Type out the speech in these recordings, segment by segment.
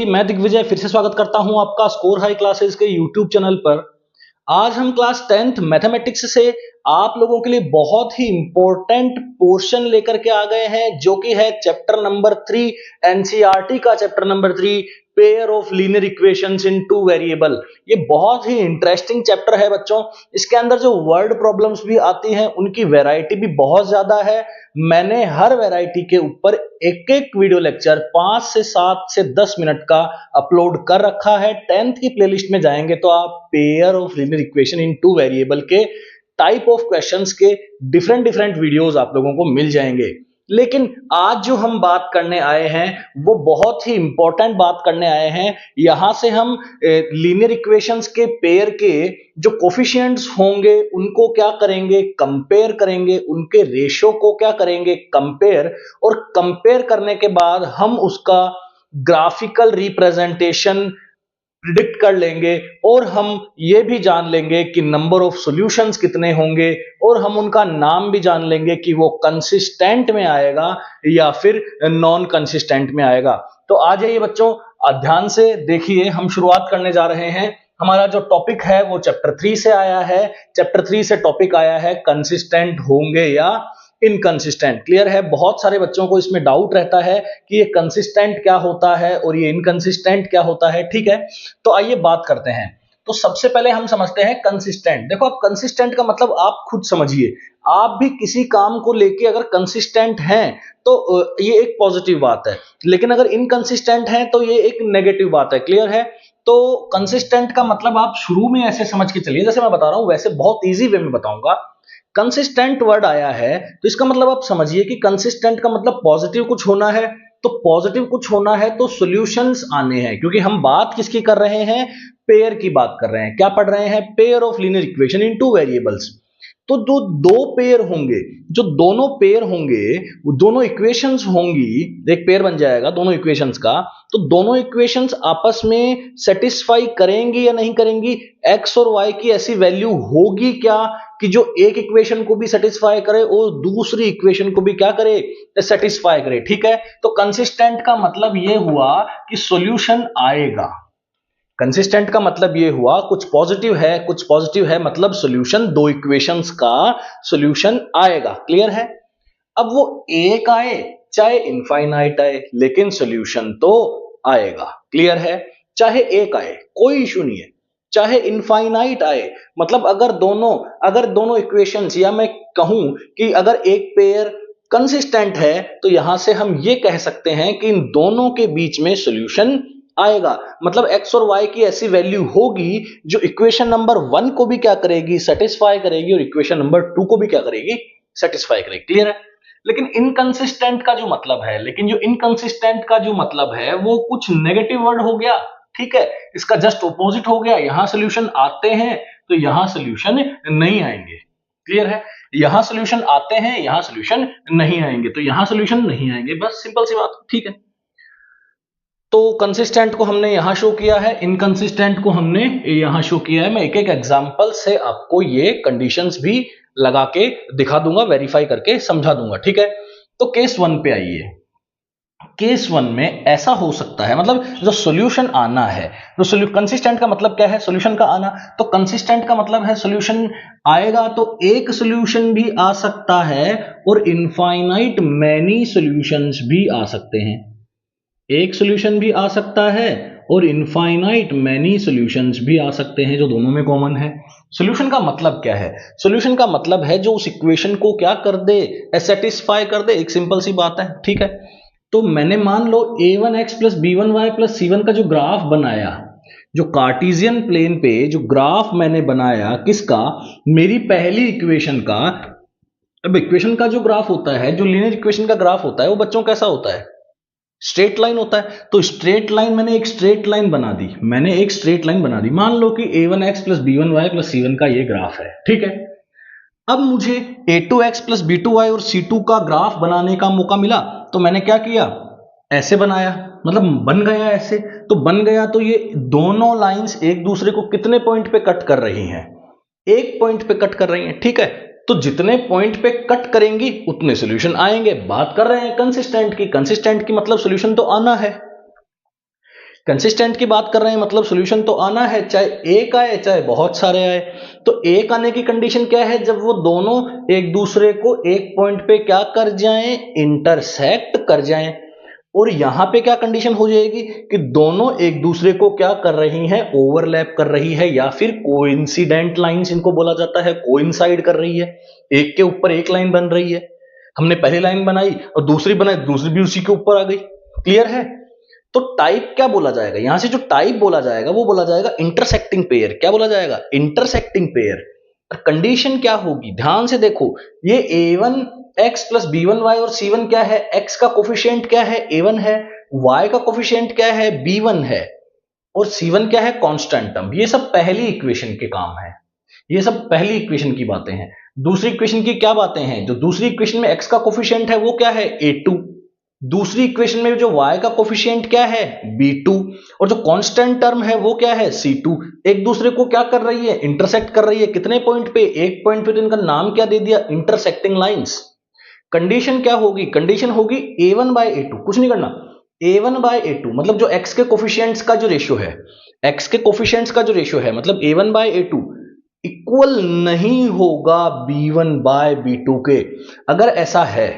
मैं दिग्विजय फिर से स्वागत करता हूं आपका स्कोर हाई क्लासेस के यूट्यूब चैनल पर। आज हम क्लास 10th मैथमेटिक्स से आप लोगों के लिए बहुत ही इंपॉर्टेंट पोर्शन लेकर के आ गए हैं, जो कि है चैप्टर नंबर 3, एनसीईआरटी का chapter number 3, pair of linear equations in two variable. ये बहुत ही इंटरेस्टिंग चैप्टर है बच्चों। इसके अंदर जो वर्ड प्रॉब्लम्स भी आती हैं उनकी वैरायटी भी बहुत ज्यादा है। मैंने हर वैरायटी के ऊपर एक एक वीडियो लेक्चर 5 से 7 से 10 मिनट का अपलोड कर रखा है। 10th की प्लेलिस्ट में जाएंगे तो आप pair of linear equation in two variable के टाइप ऑफ क्वेश्चंस के डिफरेंट डिफरेंट वीडियोस आप लोगों को मिल जाएंगे। लेकिन आज जो हम बात करने आए हैं वो बहुत ही इंपॉर्टेंट बात करने आए हैं। यहां से हम लीनियर इक्वेशंस के पेयर के जो कोफिशिएंट्स होंगे उनको क्या करेंगे, कंपेयर करेंगे, उनके रेशियो को क्या करेंगे, कंपेयर, और कंपेयर करने के बाद हम उसका ग्राफिकल रिप्रेजेंटेशन प्रिडिक्ट कर लेंगे और हम ये भी जान लेंगे कि नंबर ऑफ सॉल्यूशंस कितने होंगे और हम उनका नाम भी जान लेंगे कि वो कंसिस्टेंट में आएगा या फिर नॉन कंसिस्टेंट में आएगा। तो आ जाइए बच्चों, ध्यान से देखिए, हम शुरुआत करने जा रहे हैं। हमारा जो टॉपिक है वो चैप्टर 3 से आया है। चैप्टर 3 से टॉपिक आया है कंसिस्टेंट होंगे या इनकंसिस्टेंट। क्लियर है? बहुत सारे बच्चों को इसमें डाउट रहता है कि ये कंसिस्टेंट क्या होता है और ये इनकंसिस्टेंट क्या होता है। ठीक है, तो आइए बात करते हैं। तो सबसे पहले हम समझते हैं कंसिस्टेंट। देखो, अब कंसिस्टेंट का मतलब आप खुद समझिए। आप भी किसी काम को लेके अगर कंसिस्टेंट हैं तो ये एक पॉजिटिव बात है, लेकिन अगर इनकंसिस्टेंट हैं तो ये एक नेगेटिव बात है। क्लियर है? तो कंसिस्टेंट का मतलब आप शुरू में ऐसे समझ के चलिए, जैसे मैं बता रहा हूं वैसे बहुत इजी वे में बताऊंगा। कंसिस्टेंट वर्ड आया है तो इसका मतलब आप समझिए कि कंसिस्टेंट का मतलब पॉजिटिव कुछ होना है। तो पॉजिटिव कुछ होना है तो सॉल्यूशंस आने हैं, क्योंकि हम बात किसकी कर रहे हैं, पेयर की बात कर रहे हैं। क्या पढ़ रहे हैं? Pair of linear equation in two variables. तो जो दो पेयर होंगे, जो दोनों पेयर होंगे, वो दोनों इक्वेशंस होंगी, एक पेयर बन जाएगा दोनों इक्वेशंस का। तो दोनों इक्वेशंस आपस में सेटिस्फाई करेंगी या नहीं करेंगी? एक्स और वाई की ऐसी वैल्यू होगी क्या कि जो एक इक्वेशन को भी सेटिस्फाई करे और दूसरी इक्वेशन को भी क्या करे, सेटिस्फाई करे। ठीक है, तो कंसिस्टेंट का मतलब यह हुआ कि सॉल्यूशन आएगा। कंसिस्टेंट का मतलब ये हुआ कुछ पॉजिटिव है मतलब सॉल्यूशन, दो इक्वेशंस का सॉल्यूशन आएगा। क्लियर है? अब वो एक आए चाहे इनफाइनाइट आए, लेकिन सॉल्यूशन तो आएगा। क्लियर है? चाहे एक आए कोई इशू नहीं है, चाहे इनफाइनाइट आए। मतलब अगर दोनों इक्वेशंस, या मैं कहूं कि अगर एक पेयर कंसिस्टेंट है तो यहां से हम ये कह सकते हैं कि इन दोनों के बीच में सॉल्यूशन आएगा। मतलब x और y की ऐसी वैल्यू होगी जो इक्वेशन नंबर 1 को भी क्या करेगी, सेटिस्फाई करेगी, और इक्वेशन नंबर 2 को भी क्या करेगी, सेटिस्फाई करेगी। क्लियर है? लेकिन इनकंसिस्टेंट का जो मतलब है वो कुछ नेगेटिव वर्ड हो गया। ठीक है, इसका जस्ट ऑपोजिट हो गया। यहां सॉल्यूशन आते हैं तो यहां सॉल्यूशन नहीं आएंगे। क्लियर है? यहां सॉल्यूशन आते हैं, यहां सॉल्यूशन नहीं आएंगे, तो यहां सॉल्यूशन नहीं आएंगे। बस सिंपल सी बात। ठीक है, तो कंसिस्टेंट को हमने यहां शो किया है, इनकंसिस्टेंट को हमने यहां शो किया है। मैं एक एक एग्जांपल से आपको ये कंडीशंस भी लगा के दिखा दूंगा, वेरीफाई करके समझा दूंगा। ठीक है, तो केस 1 पे आइए। केस 1 में ऐसा हो सकता है, मतलब जो सॉल्यूशन आना है, जो कंसिस्टेंट का मतलब क्या है, सॉल्यूशन का आना। तो कंसिस्टेंट का मतलब है सॉल्यूशन आएगा, तो एक सॉल्यूशन भी आ सकता है और इनफाइनाइट मैनी सॉल्यूशंस भी आ सकते हैं। एक सॉल्यूशन भी आ सकता है और इनफाइनाइट मैनी सॉल्यूशंस भी आ सकते हैं, जो दोनों में कॉमन है। सॉल्यूशन का मतलब क्या है? सॉल्यूशन का मतलब है जो उस इक्वेशन को क्या कर दे, सेटिस्फाई कर दे। एक सिंपल सी बात है। ठीक है, तो मैंने मान लो a1x plus b1y plus c1 का जो ग्राफ बनाया, जो कार्टेशियन प्लेन पे जो ग्राफ मैंने बनाया, किसका, मेरी पहली इक्वेशन का। अब इक्वेशन का जो ग्राफ होता है, जो लीनियर इक्वेशन का ग्राफ होता है, वो बच्चों कैसा होता है, स्ट्रेट लाइन होता है। तो स्ट्रेट लाइन, मैंने एक स्ट्रेट लाइन बना दी। मान लो कि a1x plus b1y plus c1 का ये ग्राफ है। ठीक है, अब मुझे a2x प्लस b2y और c2 का ग्राफ बनाने का मौका मिला, तो मैंने क्या किया, ऐसे बनाया, मतलब बन गया ऐसे। तो बन गया तो ये दोनों लाइंस एक दूसरे को कितने पॉइंट पे कट कर रही हैं, एक पॉइंट पे कट कर रही हैं। ठीक है, तो जितने पॉइंट पे कट करेंगी उतने सॉल्यूशन आएंगे। बात कर रहे हैं कंसिस्टेंट की मतलब सॉल्यूशन तो आना है। कंसिस्टेंट की बात कर रहे हैं मतलब सॉल्यूशन तो आना है, चाहे एक आए चाहे बहुत सारे आए। तो एक आने की कंडीशन क्या है, जब वो दोनों एक दूसरे को एक पॉइंट पे क्या कर जाएं, इंटरसेक्ट कर जाएं। और यहां पे क्या कंडीशन हो जाएगी कि दोनों एक दूसरे को क्या कर रही हैं, ओवरलैप कर रही है, या फिर कोइंसिडेंट लाइंस इनको बोला जाता है, कोइंसाइड कर रही है, एक के ऊपर एक लाइन बन रही है। हमने पहली लाइन बनाई और दूसरी बनाई, दूसरी भी उसी के ऊपर आ गई। क्लियर है? तो टाइप क्या बोला जाएगा, यहां से जो टाइप बोला जाएगा वो बोला जाएगा इंटरसेक्टिंग पेयर। क्या बोला जाएगा? Intersecting pair. कंडीशन क्या होगी, ध्यान से देखो, ये a1 x plus b1 y और c1 क्या है, x का कोफिशिएंट क्या है, a1 है, y का कोफिशिएंट क्या है, b1 है, और c1 क्या है, कांस्टेंट टर्म। ये सब पहली इक्वेशन के काम है, ये सब पहली इक्वेशन की बातें हैं। दूसरी इक्वेशन की क्या बातें हैं, जो दूसरी इक्वेशन में x का कोफिशिएंट है वो क्या है, a2। दूसरी इक्वेशन में जो y का कोफिशिएंट क्या है, b2, और जो कांस्टेंट टर्म है वो क्या है, c2। एक दूसरे को क्या कर रही है, इंटरसेक्ट कर रही है। कितने पॉइंट पे, एक पॉइंट पे, तो इनका नाम क्या दे दिया, इंटरसेक्टिंग लाइंस। कंडीशन क्या होगी, कंडीशन होगी a1 बाय a2, कुछ नहीं करना, a1 बाय a2 मतलब जो x के कोफिशिएंट्स का जो रेशियो है, x के कोफिशिएंट्स का जो रेशियो है, मतलब a1 बाय a2 इक्वल नहीं होगा b1 बाय b2 के। अगर ऐसा है,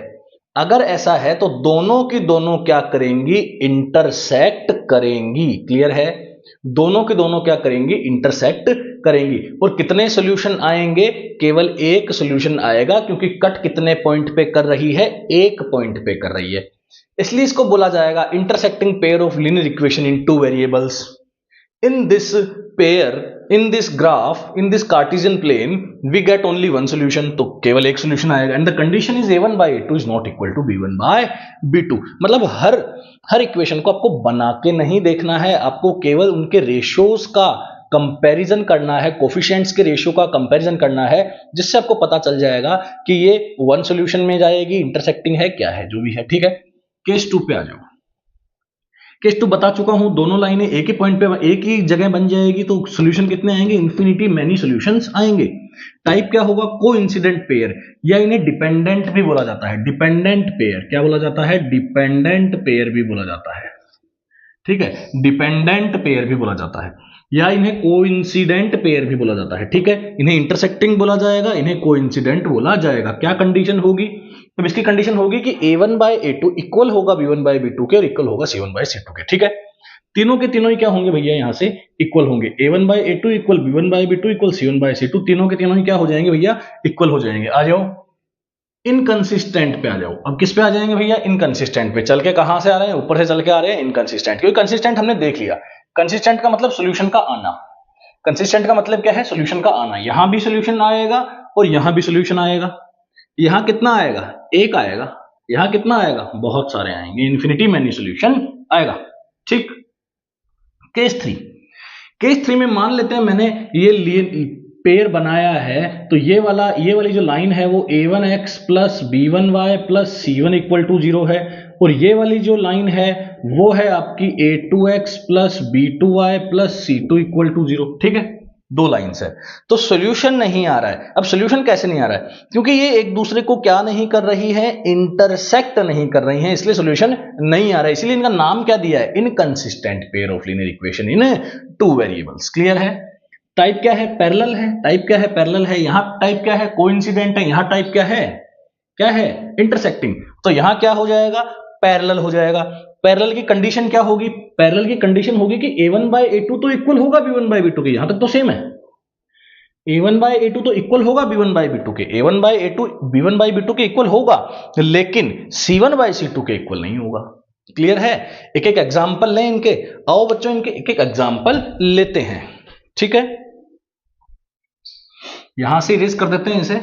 अगर ऐसा है तो दोनों की दोनों क्या करेंगी, इंटरसेक्ट करेंगी। क्लियर है? दोनों के दोनों क्या करेंगी, इंटरसेक्ट करेंगी। और कितने सॉल्यूशन आएंगे, केवल एक सॉल्यूशन आएगा, क्योंकि कट कितने पॉइंट पे कर रही है, एक पॉइंट पे कर रही है। इसलिए इसको बोला जाएगा intersecting pair of linear equation in two variables. In this pair, in this graph, in this Cartesian plane, we get only one solution, तो केवल एक solution आएगा। and the condition is a1 by a2 is not equal to b1 by b2। मतलब हर equation को आपको बना के नहीं देखना है, आपको केवल उनके रेशियोज का कंपैरिजन करना है, कोफिशिएंट्स के रेशियो का कंपैरिजन करना है, जिससे आपको पता चल जाएगा कि ये वन सॉल्यूशन में जाएगी, इंटरसेक्टिंग है, क्या है, जो भी है। ठीक है, केस 2 पे आ जाओ। केस 2 बता चुका हूं, दोनों लाइनें एक ही पॉइंट पे एक ही जगह बन जाएगी, तो सॉल्यूशन कितने आएंगे, इन्फिनिटी मैनी सॉल्यूशंस आएंगे। टाइप क्या होगा, कोइंसिडेंट पेयर, या इन्हें डिपेंडेंट भी बोला जाता है। डिपेंडेंट पेयर क्या बोला जाता है, डिपेंडेंट पेयर भी बोला जाता है। ठीक है, डिपेंडेंट पेयर भी बोला जाता है, या इन्हें कोइंसिडेंट पेयर भी बोला जाता है। ठीक है, इन्हें इंटरसेक्टिंग बोला जाएगा, इन्हें कोइंसिडेंट बोला जाएगा। क्या कंडीशन होगी, तो इसकी कंडीशन होगी कि a1 बाय a2 इक्वल होगा b1 बाय b2 के, और इक्वल होगा c1 बाय c2 के। ठीक है, तीनों के तीनों ही क्या होंगे भैया, यहां से इक्वल होंगे। a1 by a2 equal b1 by b2 equal c1 by c2, तीनों के तीनों ही क्या हो जाएंगे भैया, इक्वल हो जाएंगे। आ जाओ इनकंसिस्टेंट पे आ जाओ। अब किस पे आ जाएंगे भैया, इनकंसिस्टेंट पे। चल के कहां से आ रहे हैं, ऊपर से चल के आ रहे हैं इनकंसिस्टेंट, क्योंकि कंसिस्टेंट हमने देख लिया। कंसिस्टेंट का मतलब सॉल्यूशन का आना, कंसिस्टेंट का मतलब क्या है, सॉल्यूशन का आना। यहां भी सॉल्यूशन आएगा और यहां भी सॉल्यूशन आएगा। यहां कितना आएगा, एक आएगा, यहां कितना आएगा, बहुत सारे आएंगे, इन्फिनिटी मैनी सॉल्यूशन आएगा। ठीक, केस 3, केस 3 में मान लेते हैं मैंने ये पेयर बनाया है, तो ये वाली जो लाइन है वो a1x plus b1y plus c1 equal to 0 है, और ये वाली जो लाइन है वो है आपकी a2x plus b2y plus c2 equal to 0। ठीक है, दो लाइंस है, तो सॉल्यूशन नहीं आ रहा है। अब सॉल्यूशन कैसे नहीं आ रहा है, क्योंकि ये एक दूसरे को क्या नहीं कर रही है, इंटरसेक्ट नहीं कर रही है, इसलिए सॉल्यूशन नहीं आ रहा है। इसलिए इनका नाम क्या दिया है, inconsistent pair of linear equation in two variables. Clear है? टाइप क्या है, पैरेलल है। टाइप क्या है, पैरेलल है। यहां टाइप क्या है, कोइंसिडेंट है। यहां टाइप क्या है, क्या है, इंटरसेक्टिंग। तो यहां क्या हो जाएगा, पैरेलल हो जाएगा। पैरेलल की कंडीशन क्या होगी, पैरेलल की कंडीशन होगी कि a1 बाय a2 तो इक्वल होगा b1 बाय b2 के। यहां तक तो सेम है, a1 बाय a2 तो इक्वल होगा b1 बाय b2 के, a1 by a2 b1 by b2 के इक्वल होगा, लेकिन c1 बाय c2 के इक्वल नहीं होगा। क्लियर है? एक एक एग्जांपल लें इनके, आओ बच्चों इनके एक एक एग्जांपल लेते हैं। ठीक है, यहां से इरेज कर देते हैं इसे,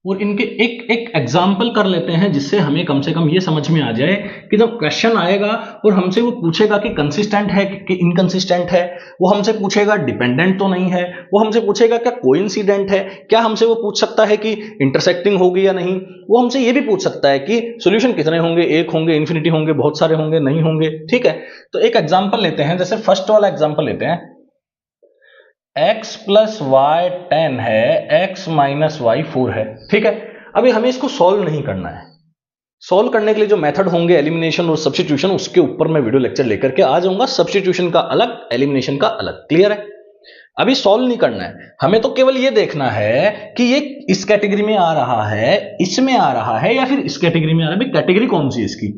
और इनके एक एक एग्जाम्पल कर लेते हैं, जिससे हमें कम से कम ये समझ में आ जाए कि जब क्वेश्चन आएगा और हमसे वो पूछेगा कि कंसिस्टेंट है कि इनकंसिस्टेंट है, वो हमसे पूछेगा डिपेंडेंट तो नहीं है, वो हमसे पूछेगा क्या कोइंसिडेंट है, क्या हमसे वो पूछ सकता है कि इंटरसेक्टिंग होगी या नहीं, वो हमसे ये भी पूछ सकता है कि सॉल्यूशन कितने होंगे, एक होंगे, इन्फिनिटी होंगे, बहुत सारे होंगे, नहीं होंगे। ठीक है, तो एक एग्जाम्पल लेते हैं, जैसे फर्स्ट वाला एग्जाम्पल लेते हैं, x प्लस वाई 10 है, x माइनस वाई 4 है। ठीक है, अभी हमें इसको सॉल्व नहीं करना है, सॉल्व करने के लिए जो मेथड होंगे एलिमिनेशन और सब्स्टिट्यूशन, उसके ऊपर मैं वीडियो लेक्चर लेकर के आ जाऊंगा। सब्स्टिट्यूशन का अलग, एलिमिनेशन का अलग। क्लियर है? अभी सॉल्व नहीं करना है हमें, तो केवल ये देखना है कि ये इस कैटेगरी में आ रहा है, इसमें आ रहा है, या फिर इस कैटेगरी में आ रहा है। भाई कैटेगरी कौन सी है इसकी?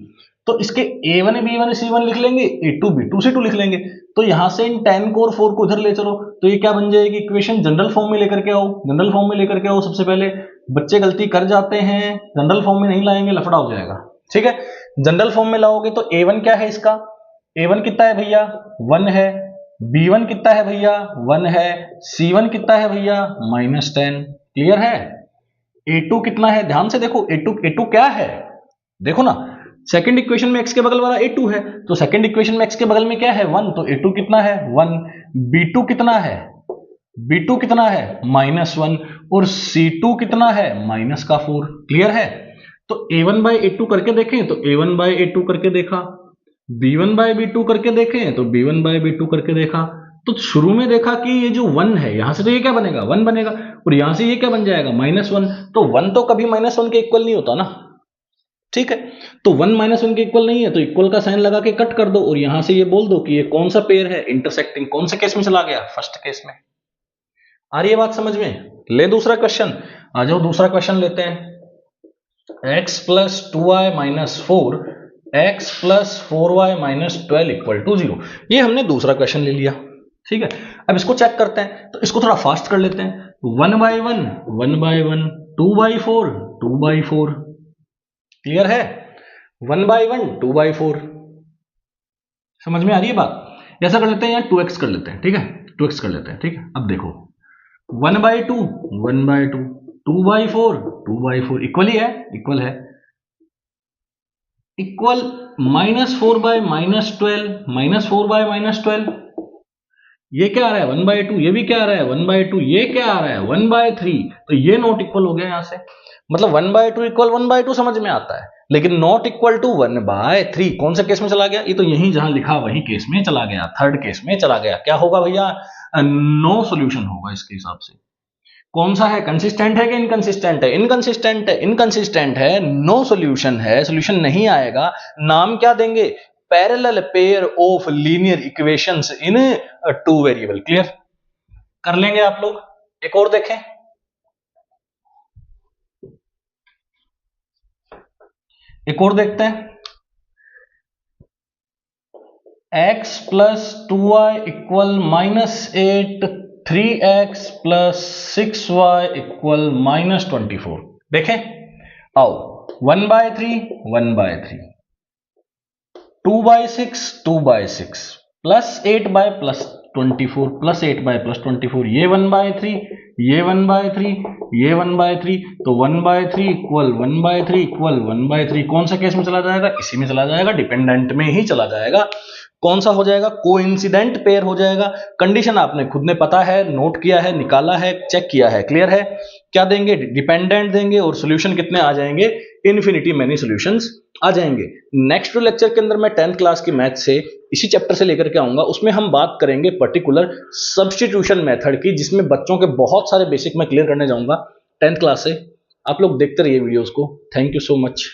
तो इसके A1 B1 C1 लिख लेंगे, A2 B2 C2 लिख लेंगे। तो यहां से इन 10 को और 4 को इधर ले चलो, तो ये क्या बन जाएगी इक्वेशन? जनरल फॉर्म में लेकर के आओ, जनरल फॉर्म में लेकर के आओ। सबसे पहले बच्चे गलती कर जाते हैं, जनरल फॉर्म में नहीं लाएंगे, लफड़ा हो जाएगा। ठीक है, जनरल फॉर्म में लाओगे तो A1 क्या है इसका? A1 कितना है भैया? 1 है। B1 कितना है भैया? 1 है। C1 कितना है भैया? -10। क्लियर है? A2 कितना है? ध्यान से देखो, A2 क्या है? देखो ना, सेकंड इक्वेशन में x के बगल वाला A2 है, तो सेकंड इक्वेशन में x के बगल में क्या है? 1, तो A2 कितना है? 1। B2 कितना है? B2 कितना है? -1। और C2 कितना है? -4। क्लियर है? तो A1 बाय A2 करके देखें तो A1 बाय A2 करके देखा, B1 बाय B2 करके देखें तो B1 बाय B2 करके देखा। तो शुरू में देखा कि ये जो 1 है, यहां से तो ये क्या बनेगा? 1 बनेगा, और यहां से ये क्या बन जाएगा? -1। तो 1 तो कभी -1 के इक्वल नहीं होता ना। ठीक है, तो 1 -1 के इक्वल नहीं है, तो इक्वल का साइन लगा के कट कर दो, और यहां से ये बोल दो कि ये कौन सा पेयर है? इंटरसेक्टिंग। कौन से केस में चला गया? फर्स्ट केस में। आ रही है बात समझ में? ले दूसरा क्वेश्चन, आ जाओ दूसरा क्वेश्चन लेते हैं। x + 2y - 4 x + 4y - 12 = 0। ये हमने दूसरा क्वेश्चन ले लिया। ठीक है, अब इसको चेक करते हैं, तो इसको थोड़ा फास्ट कर लेते हैं। 1/1 1/1, 2/4 2/4। क्लियर है? 1/1 2/4। समझ में आ रही है बात? ऐसा कर लेते हैं यार, 2x कर लेते हैं। ठीक है, 2x कर लेते हैं। ठीक है, अब देखो 1/2 1/2, 2/4 2/4, इक्वल ही है, इक्वल है। इक्वल -4 बाय -12, -4 बाय -12, ये क्या आ रहा है? 1/2। ये भी क्या आ रहा है? 1/2। ये क्या आ रहा है? 1/3। तो ये नॉट इक्वल हो गया यहां से। मतलब 1/2 इक्वल 1/2 समझ में आता है, लेकिन नॉट इक्वल टू 1/3 कौन से केस में चला गया? ये तो यहीं जहां लिखा वही केस में चला गया, थर्ड केस में चला गया। क्या होगा भैया? नो सॉल्यूशन होगा इसके हिसाब से। कौन सा है? कंसिस्टेंट है कि इनकंसिस्टेंट है? इनकंसिस्टेंट है, इनकंसिस्टेंट है, नो सॉल्यूशन है, सॉल्यूशन नहीं आएगा। नाम क्या देंगे? Parallel pair of linear equations in 2 variable. Clear कर लेंगे आप लोग? एक और देखें, एक और देखते हैं। x + 2y = -8, 3x + 6y = -24। देखें, आओ 1/3 1/3, 2/6 2/6, +8 +24, +8 +24, ये 1/3, ये 1/3, ये 1/3, तो 1/3 = 1/3 = 1/3 कौन सा केस में चला जाएगा? इसी में चला जाएगा, डिपेंडेंट में ही चला जाएगा। कौन सा हो जाएगा? कोइंसिडेंट पेयर हो जाएगा। कंडीशन आपने खुद ने पता है, नोट किया है, निकाला है, चेक किया है। क्लियर है? क्या देंगे? डिपेंडेंट देंगे, और सॉल्यूशन कितने आ जाएंगे? इन्फिनिटी मैनी सॉल्यूशंस आ जाएंगे। नेक्स्ट लेक्चर के अंदर मैं 10th क्लास की मैथ से इसी चैप्टर से लेकर के आऊंगा। उसमें हम बात करेंगे पर्टिकुलर सब्स्टिट्यूशन मेथड की, जिसमें बच्चों के बहुत सारे बेसिक मैं क्लियर करने जाऊंगा 10th क्लास से। आप लोग देखते रहिए वीडियोस को। Thank you so much.